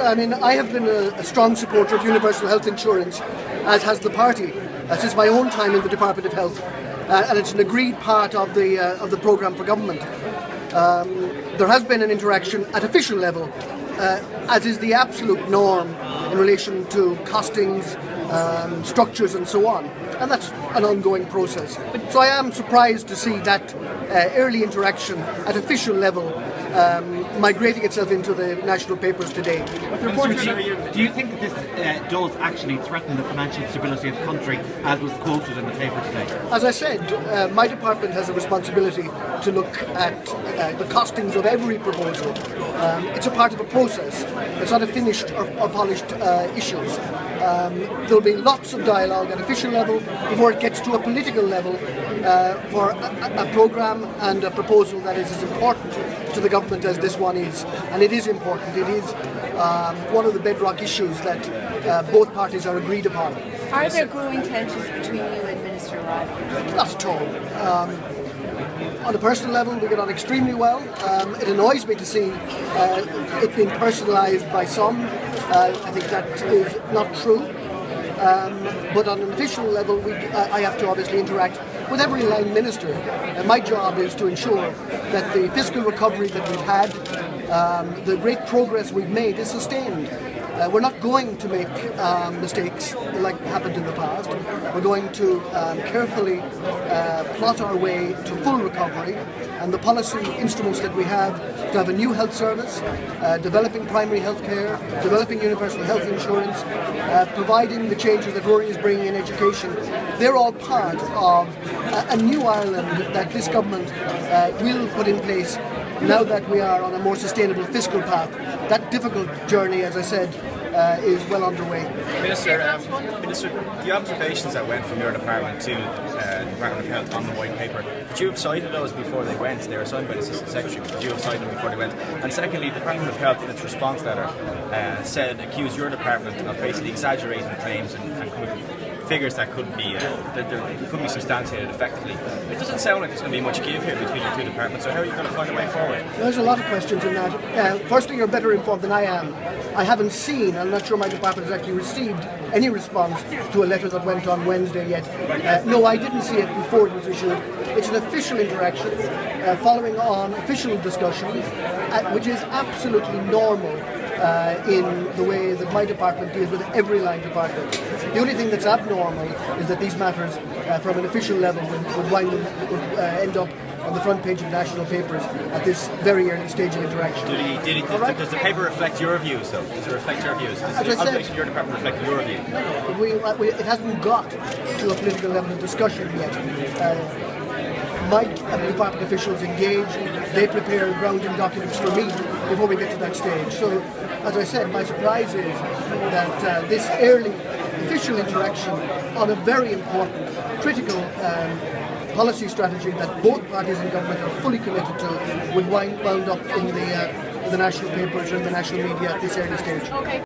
I mean, I have been a strong supporter of universal health insurance, as has the party, since my own time in the Department of Health, and it's an agreed part of the programme for government. There has been an interaction at official level, as is the absolute norm in relation to costings, structures and so on, and that's an ongoing process. So I am surprised to see that early interaction at official level migrating itself into the national papers today. Do you think that this does actually threaten the financial stability of the country, as was quoted in the paper today? As I said, my department has a responsibility to look at the costings of every proposal. It's a part of a process. It's not a finished or polished issues. There'll be lots of dialogue at official level before it gets to a political level for a programme and a proposal that is as important to the government as this one is. And it is important. It is one of the bedrock issues that both parties are agreed upon. Are there growing tensions between you and Minister Reilly? Not at all. On a personal level, we get on extremely well. It annoys me to see it being personalised by some. I think that is not true. But on an official level, I have to obviously interact with every line minister. And my job is to ensure that the fiscal recovery that we've had, the great progress we've made, is sustained. We're not going to make mistakes like happened in the past. We're going to carefully plot our way to full recovery, and the policy instruments that we have to have a new health service, developing primary health care, developing universal health insurance, providing the changes that Rory is bringing in education, they're all part of a new Ireland that this government will put in place now that we are on a more sustainable fiscal path. That difficult journey, as I said, is well underway. Minister, the observations that went from your department to the Department of Health on the white paper, did you have cited those before they went? They were signed by the Assistant Secretary, but did you have cited them before they went? And secondly, the Department of Health, in its response letter, accused your department of basically exaggerating claims and figures that couldn't be substantiated effectively. It doesn't sound like there's going to be much give here between the two departments, so how are you going to find a way forward? There's a lot of questions in that. Firstly, you're better informed than I am. I haven't seen, I'm not sure my department has actually received any response to a letter that went on Wednesday yet. No, I didn't see it before it was issued. It's an official interaction following on official discussions, which is absolutely normal in the way that my department deals with every line department. The only thing that's abnormal is that these matters from an official level would end up on the front page of national papers at this very early stage of interaction. Does the paper reflect your views, though? Does it reflect your views? Does the observation of your department reflect your view? It hasn't got to a political level of discussion yet. My department officials engage, they prepare grounding documents for me before we get to that stage. So, as I said, my surprise is that this early official interaction on a very important, critical policy strategy that both parties in government are fully committed to would wound up in the national papers or in the national media at this early stage. Okay.